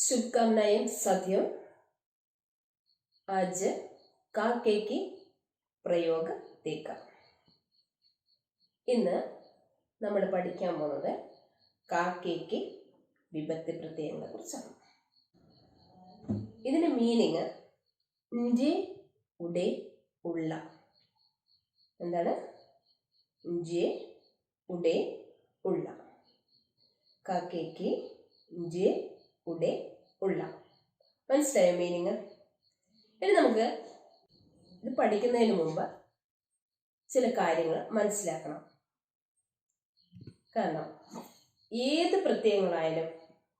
शुभकामनाएं साथियों। आज काके की प्रयोग देखा। ഇന്ന് നമ്മൾ പഠിക്കാൻ പോകുന്നത് കാക്കയ്ക്ക് വിഭക്തി പ്രത്യയങ്ങളെ കുറിച്ചാണ്. ഇതിന്റെ മീനിങ് ഇഞ്ചി ഉടെ ഉള്ള. എന്താണ്? ഇഞ്ചി ഉടെ ഉള്ള. കാക്കയ്ക്ക് ഇഞ്ചി ഉടെ ഉള്ള. മനസ്സിലായോ മീനിങ്? ഇനി നമുക്ക് ഇത് പഠിക്കുന്നതിന് മുമ്പ് ചില കാര്യങ്ങൾ മനസ്സിലാക്കണം. കാരണം ഏത് പ്രത്യയങ്ങളായാലും,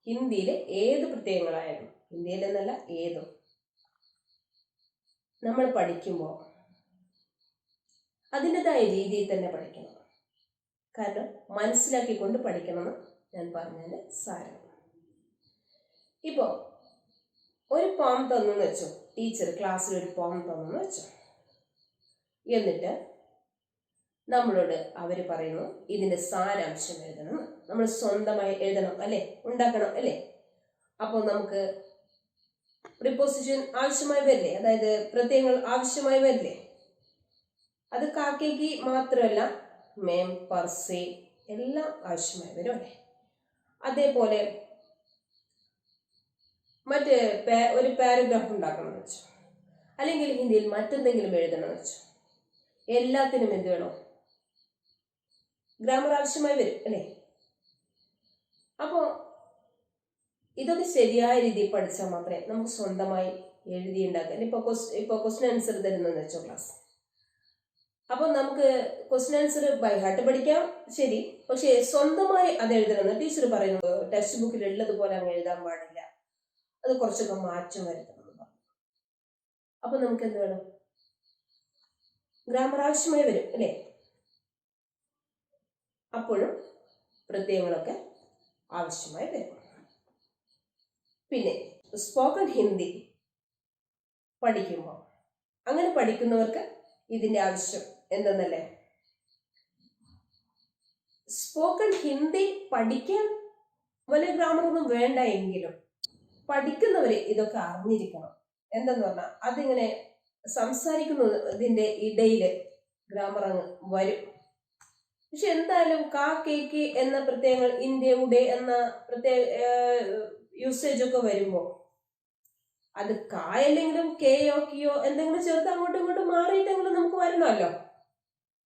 ഹിന്ദിയിലെ ഏത് പ്രത്യയങ്ങളായാലും, ഹിന്ദിയിലെന്നല്ല ഏതും നമ്മൾ പഠിക്കുമ്പോൾ അതിൻ്റെതായ രീതിയിൽ തന്നെ പഠിക്കണം. കാരണം മനസ്സിലാക്കിക്കൊണ്ട് പഠിക്കണമെന്ന് ഞാൻ പറഞ്ഞതിന് സാരം. ഇപ്പോൾ ഒരു പോം തന്നു വെച്ചോ, ടീച്ചർ ക്ലാസ്സിൽ ഒരു പോം തന്നു വെച്ചോ, എന്നിട്ട് നമ്മളോട് അവർ പറയുന്നു ഇതിന്റെ സാരാംശം എഴുതണം. നമ്മൾ സ്വന്തമായി എഴുതണം അല്ലേ, ഉണ്ടാക്കണം അല്ലേ. അപ്പോൾ നമുക്ക് പ്രിപ്പോസിഷൻ ആവശ്യമായി വരില്ലേ, അതായത് പ്രത്യയങ്ങൾ ആവശ്യമായി വരില്ലേ. അത് കാക്കയ്ക്ക് മാത്രമല്ല, മേം പർസെ എല്ലാം ആവശ്യമായി വരും അല്ലേ. അതേപോലെ മറ്റ് ഒരു പാരഗ്രാഫ് ഉണ്ടാക്കണം എന്ന് വെച്ചോ, അല്ലെങ്കിൽ ഹിന്ദിയിൽ മറ്റെന്തെങ്കിലും എഴുതണം എന്ന് വെച്ചോ, എല്ലാത്തിനും എന്ത് വേണോ? ഗ്രാമർ ആവശ്യമായി വരും അല്ലേ. അപ്പോൾ ഇതൊക്കെ ശരിയായ രീതിയിൽ പഠിച്ചാൽ മാത്രമേ നമുക്ക് സ്വന്തമായി എഴുതി ഉണ്ടാക്കാൻ. ഇപ്പോൾ ക്വസ്റ്റ്യൻ ആൻസർ തരുന്നെന്ന് വെച്ചോ ക്ലാസ്. അപ്പോൾ നമുക്ക് ക്വസ്റ്റ്യൻ ആൻസർ ബൈ ഹാർട്ട് പഠിക്കാം, ശരി. പക്ഷേ സ്വന്തമായി അത് എഴുതണമെന്ന് ടീച്ചർ പറയുന്നു. ടെക്സ്റ്റ് ബുക്കിൽ ഉള്ളതുപോലെ അങ്ങ് എഴുതാൻ പാടില്ല, അത് കുറച്ചൊക്കെ മാറ്റം വരുത്തണം. അപ്പൊ നമുക്ക് എന്ത് വേണം? ഗ്രാമർ ആവശ്യമായി വരും അല്ലേ. അപ്പോഴും പ്രത്യയങ്ങളൊക്കെ ആവശ്യമായി വരും. പിന്നെ സ്പോക്കൺ ഹിന്ദി പഠിക്കുമ്പോൾ, അങ്ങനെ പഠിക്കുന്നവർക്ക് ഇതിന്റെ ആവശ്യം എന്തെന്നല്ലേ? സ്പോക്കൺ ഹിന്ദി പഠിക്കാൻ വലിയ ഗ്രാമറൊന്നും വേണ്ട എങ്കിലും പഠിക്കുന്നവര് ഇതൊക്കെ അറിഞ്ഞിരിക്കണം. എന്തെന്ന് പറഞ്ഞാൽ അതിങ്ങനെ സംസാരിക്കുന്നതിന്റെ ഇടയിൽ ഗ്രാമർ അങ്ങ് വരും. പക്ഷെ എന്തായാലും കാ കേക്ക് എന്ന പ്രത്യയങ്ങൾ, ഇന്ത്യ ഉടെ എന്ന പ്രത്യേക യൂസേജ് ഒക്കെ വരുമ്പോൾ അത് കായല്ലെങ്കിലും കെയോ കിയോ എന്തെങ്കിലും ചേർത്ത് അങ്ങോട്ടും ഇങ്ങോട്ടും മാറിയിട്ടെങ്കിലും നമുക്ക് വരണമല്ലോ.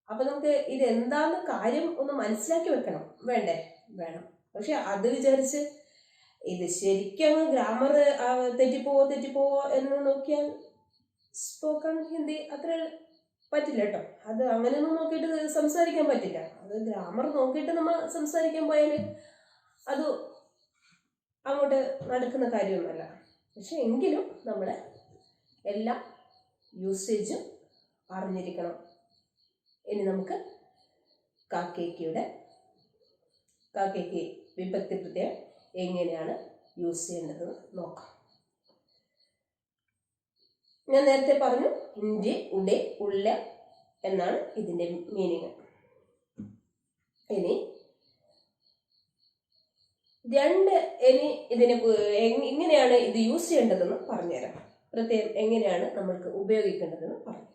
അപ്പൊ നമുക്ക് ഇത് എന്താന്ന് കാര്യം ഒന്ന് മനസ്സിലാക്കി വെക്കണം, വേണ്ടേ? വേണം. പക്ഷെ അത് വിചാരിച്ച് ഇത് ശരിക്കും ഗ്രാമർ തെറ്റിപ്പോവോ എന്ന് നോക്കിയാൽ സ്പോക്കൺ ഹിന്ദി അത്ര പറ്റില്ല കേട്ടോ. അത് അങ്ങനെയൊന്നും നോക്കിയിട്ട് സംസാരിക്കാൻ പറ്റില്ല. അത് ഗ്രാമർ നോക്കിയിട്ട് നമ്മൾ സംസാരിക്കാൻ പോയാൽ അത് അങ്ങോട്ട് നടക്കുന്ന കാര്യമൊന്നുമല്ല. പക്ഷെ എങ്കിലും നമ്മൾ എല്ലാ യൂസേജും അറിഞ്ഞിരിക്കണം. ഇനി നമുക്ക് കാക്കയ്ക്ക് വിഭക്തി പ്രത്യയം എങ്ങനെയാണ് യൂസ് ചെയ്യേണ്ടത് നോക്കാം. ഞാൻ നേരത്തെ പറഞ്ഞു, ഇഞ്ചി ഉടെ ഉള്ള എന്നാണ് ഇതിന്റെ മീനിങ്. ഇനി ഇതിനെ എങ്ങനെയാണ് ഇത് യൂസ് ചെയ്യേണ്ടതെന്ന് പറഞ്ഞുതരാം. പ്രത്യേകം എങ്ങനെയാണ് നമ്മൾക്ക് ഉപയോഗിക്കേണ്ടതെന്ന് പറഞ്ഞുതരാം.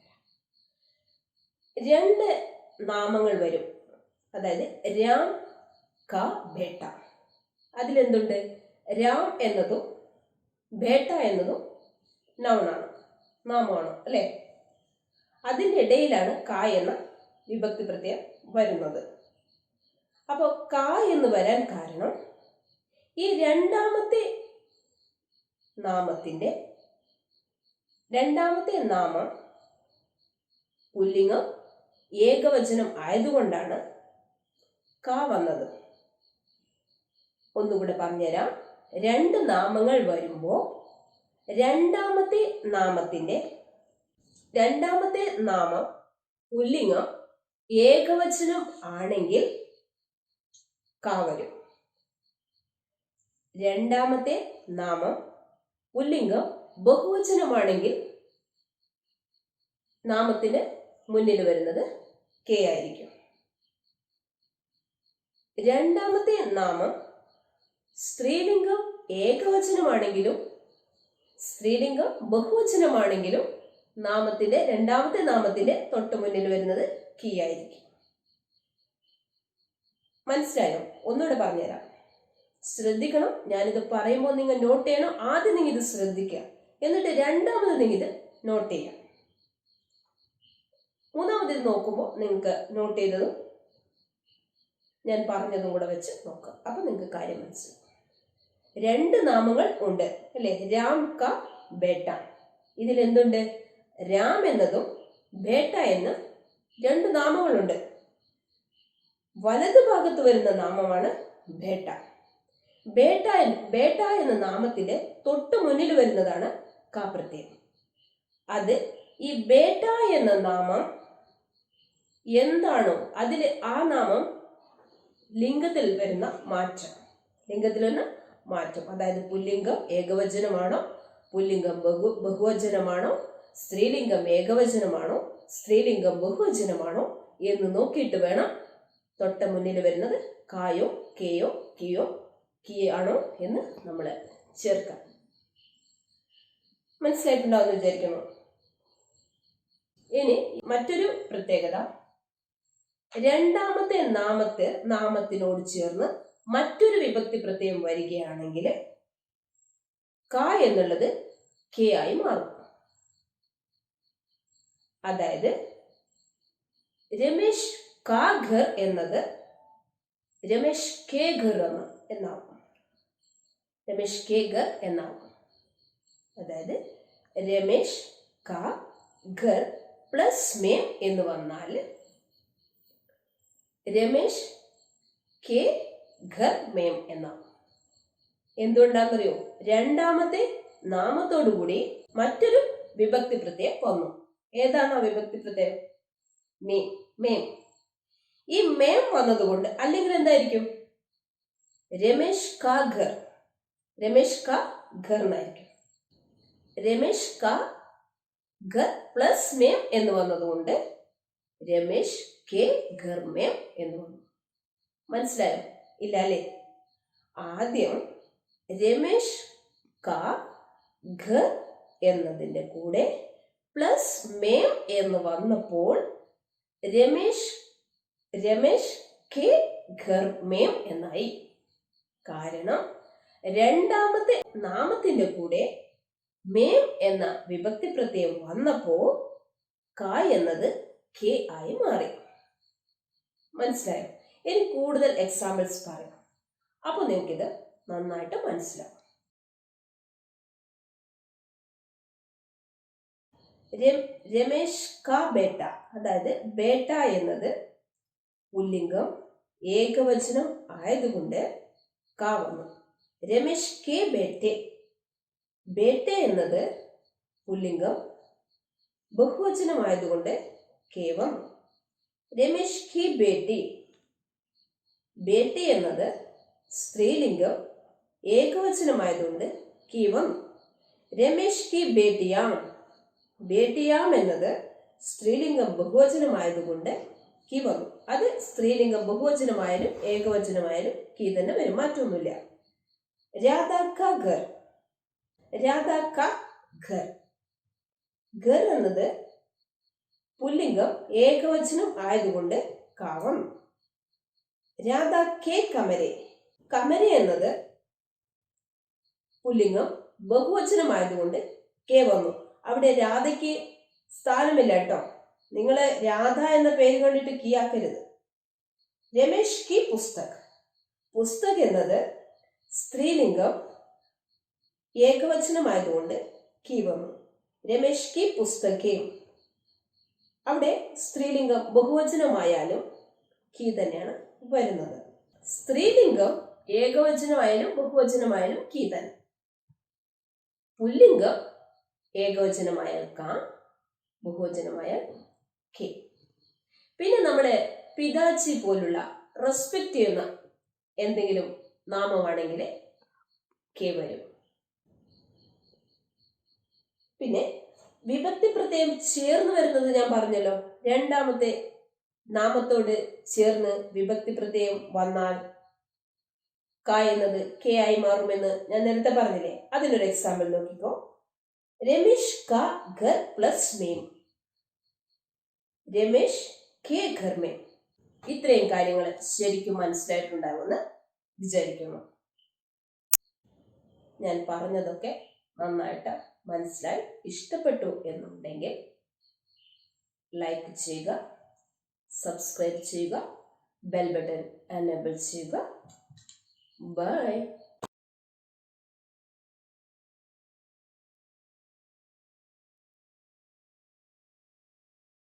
രണ്ട് നാമങ്ങൾ വരും, അതായത് രാം ക ബേട്ട. അതിലെന്തുണ്ട്? രാം എന്നതും ബേട്ട എന്നതും നൗണാണ്, നാമമാണ് അല്ലെ. അതിൻ്റെ ഇടയിലാണ് ക എന്ന വിഭക്തി പ്രത്യയം വരുന്നത്. അപ്പോൾ ക എന്ന് വരാൻ കാരണം ഈ രണ്ടാമത്തെ നാമം പുല്ലിംഗം ഏകവചനം ആയതുകൊണ്ടാണ് ക വന്നത്. ഒന്നുകൂടെ പറഞ്ഞുതരാം. രണ്ട് നാമങ്ങൾ വരുമ്പോൾ രണ്ടാമത്തെ നാമം പുല്ലിംഗം ഏകവചനം ആണെങ്കിൽ ക വരും. രണ്ടാമത്തെ നാമം പുല്ലിംഗം ബഹുവചനമാണെങ്കിൽ നാമത്തിന് മുന്നിൽ വരുന്നത് കെ ആയിരിക്കും. രണ്ടാമത്തെ നാമം സ്ത്രീലിംഗം ഏകവചനമാണെങ്കിലും സ്ത്രീലിംഗം ബഹുവചനമാണെങ്കിലും രണ്ടാമത്തെ നാമത്തിന്റെ തൊട്ട് മുന്നിൽ വരുന്നത് കീ ആയിരിക്കും. മനസ്സിലായോ? ഒന്നുകൂടെ പറഞ്ഞുതരാം. ശ്രദ്ധിക്കണം. ഞാനിത് പറയുമ്പോൾ നിങ്ങൾ നോട്ട് ചെയ്യണം. ആദ്യം നിങ്ങൾ ഇത് ശ്രദ്ധിക്കുക, എന്നിട്ട് രണ്ടാമത് നിങ്ങൾ ഇത് നോട്ട് ചെയ്യാം. മൂന്നാമത് ഇത് നോക്കുമ്പോൾ നിങ്ങൾക്ക് നോട്ട് ചെയ്തതും ഞാൻ പറഞ്ഞതും കൂടെ വെച്ച് നോക്കാം. അപ്പൊ നിങ്ങൾക്ക് കാര്യം മനസ്സിലാവും. 2 നാമങ്ങൾ ഉണ്ട് അല്ലെ? രാം ക ബേട്ട. ഇതിൽ എന്തുണ്ട്? രാം എന്നതും ബേട്ട എന്ന 2 നാമങ്ങളുണ്ട്. വലതു ഭാഗത്ത് വരുന്ന നാമമാണ് ബേട്ട. ബേട്ട എന്ന നാമത്തിന്റെ തൊട്ട് മുന്നിൽ വരുന്നതാണ് ക പ്രത്യയം. അത് ഈ ബേട്ട എന്ന നാമം എന്താണോ അതിൽ ആ നാമം ലിംഗത്തിൽ വരുന്ന മാറ്റം, അതായത് പുല്ലിംഗം ഏകവചനമാണോ, പുല്ലിംഗം ബഹുവചനമാണോ, സ്ത്രീലിംഗം ഏകവചനമാണോ, സ്ത്രീലിംഗം ബഹുവചനമാണോ എന്ന് നോക്കിയിട്ട് വേണം തൊട്ട മുന്നിൽ വരുന്നത് കായോ കേയോ കിയോ കീ ആണോ എന്ന് നമ്മൾ ചേർക്കാം. മനസ്സിലായിട്ടുണ്ടാവുമെന്ന് വിചാരിക്കുന്നു. ഇനി മറ്റൊരു പ്രത്യേകത, രണ്ടാമത്തെ നാമത്തിനോട് ചേർന്ന് മറ്റൊരു വിഭക്തി പ്രത്യയം വരികയാണെങ്കിൽ ക എന്നുള്ളത് കെ ആയി മാറും. അതായത് രമേശ് കാ ഘർ എന്നത് രമേശ് കെ ഘർ എന്നാവും. രമേശ് കെ ഘർ എന്നാവും. അതായത് രമേശ് കാ ഘർ പ്ലസ് മേം എന്ന് വന്നാൽ രമേശ് കെ ഘർ മേം എന്നാവും. എന്തുകൊണ്ടാണെന്നറിയോ? രണ്ടാമത്തെ നാമത്തോടുകൂടി മറ്റൊരു വിഭക്തി പ്രത്യയം വന്നു. ഏതാണ് ആ വിഭക്തി പ്രത്യയം? മേം. ഈ മേം വന്നതുകൊണ്ട് അല്ലെങ്കിൽ എന്തായിരിക്കും? രമേശ് കാ ഘർ എന്നായിരിക്കും. രമേശ് കാ ഘർ പ്ലസ് മേം എന്ന് വന്നതുകൊണ്ട് രമേശ് കെ ഘർ മേം എന്ന് വന്നു. മനസ്സിലായോ? ഇല്ല അല്ലേ? ആദ്യം രമേശ് കാ ഘർ എന്നതിന്റെ കൂടെ പ്ലസ് മേം എന്ന് വന്നപ്പോൾ രമേശ് കെ ഘർ മേം എന്നായി. കാരണം രണ്ടാമത്തെ നാമത്തിന്റെ കൂടെ മേം എന്ന വിഭക്തി പ്രത്യയം വന്നപ്പോ ക എന്നത് കെ ആയി മാറി. മനസ്സിലായോ? ഇനി കൂടുതൽ എക്സാമ്പിൾസ് പറയാം. അപ്പൊ നിങ്ങൾക്കിത് നന്നായിട്ട് മനസ്സിലാവും. രമേശ് കാ ബേട്ട, അതായത് ബേട്ട എന്നത് പുല്ലിംഗം ഏകവചനം ആയതുകൊണ്ട് കാ വന്നു. രമേശ് കെ ബേട്ടെ, ബേട്ടെ എന്നത് പുല്ലിംഗം ബഹുവചനമായതുകൊണ്ട് കെ വന്നു. രമേശ് കി ബേട്ടി, ബേട്ടി എന്നത് സ്ത്രീലിംഗം ഏകവചനമായതുകൊണ്ട് കി വന്നു. രമേശ് കി ബേട്ടിയാം, ബേട്ടിയാം എന്നത് സ്ത്രീലിംഗം ബഹുവചനമായതുകൊണ്ട് കി വന്നു. അത് സ്ത്രീലിംഗം ബഹുവചനമായാലും ഏകവചനമായാലും കി തന്നെ വരും, മാറ്റമൊന്നുമില്ല. രാധാ കാ ഘർ, രാധാ കാ ഘർ, ഘർ എന്നത് പുല്ലിംഗം ഏകവചനം ആയതുകൊണ്ട് കാ വന്നു. രാധാ കെ കമരെ, കമരെ എന്നത് പുല്ലിംഗം ബഹുവചനമായതുകൊണ്ട് കെ വന്നു. അവിടെ രാധയ്ക്ക് സ്ഥാനമില്ല കേട്ടോ. നിങ്ങള് രാധ എന്ന പേര് കണ്ടിട്ട് കീ ആക്കരുത്. രമേശ് കി പുസ്തക്, പുസ്തക് എന്നത് സ്ത്രീലിംഗം ഏകവചനമായതുകൊണ്ട് കീ വന്നു. രമേശ് കി പുസ്തകേ, അവിടെ സ്ത്രീലിംഗം ബഹുവചനമായാലും കീ തന്നെയാണ് വരുന്നത്. സ്ത്രീലിംഗം ഏകവചനമായാലും ബഹുവചനമായാലും കീ തന്നെ. പുല്ലിംഗം ഏകവചനമായാൽ കാ, ബഹുവചനമായാൽ കെ. പിന്നെ നമ്മുടെ പിതാച്ചി പോലുള്ള റെസ്പെക്ട് ചെയ്യുന്ന എന്തെങ്കിലും നാമമാണെങ്കിൽ കെ വരും. പിന്നെ വിഭക്തി പ്രത്യയം ചേർന്ന് വരുന്നത് ഞാൻ പറഞ്ഞല്ലോ. രണ്ടാമത്തെ നാമത്തോട് ചേർന്ന് വിഭക്തി പ്രത്യയം വന്നാൽ ക എന്നത് കെ ആയി മാറുമെന്ന് ഞാൻ നേരത്തെ പറഞ്ഞില്ലേ. അതിനൊരു എക്സാമ്പിൾ നോക്കിക്കോ. രമേശ് കാ ഘർ പ്ലസ് മേം. രമേശ് കെ ഘർ മേം. ഇത്രയും കാര്യങ്ങൾ ശരിക്കും മനസ്സിലായിട്ടുണ്ടാവുമെന്ന് വിചാരിക്കുന്നു. ഞാൻ പറഞ്ഞതൊക്കെ നന്നായിട്ട് മനസ്സിലായി ഇഷ്ടപ്പെട്ടു എന്നുണ്ടെങ്കിൽ ലൈക്ക് ചെയ്യുക, സബ്സ്ക്രൈബ് ചെയ്യുക, ബെൽ ബട്ടൺ എനേബിൾ ചെയ്യുക. ബൈ.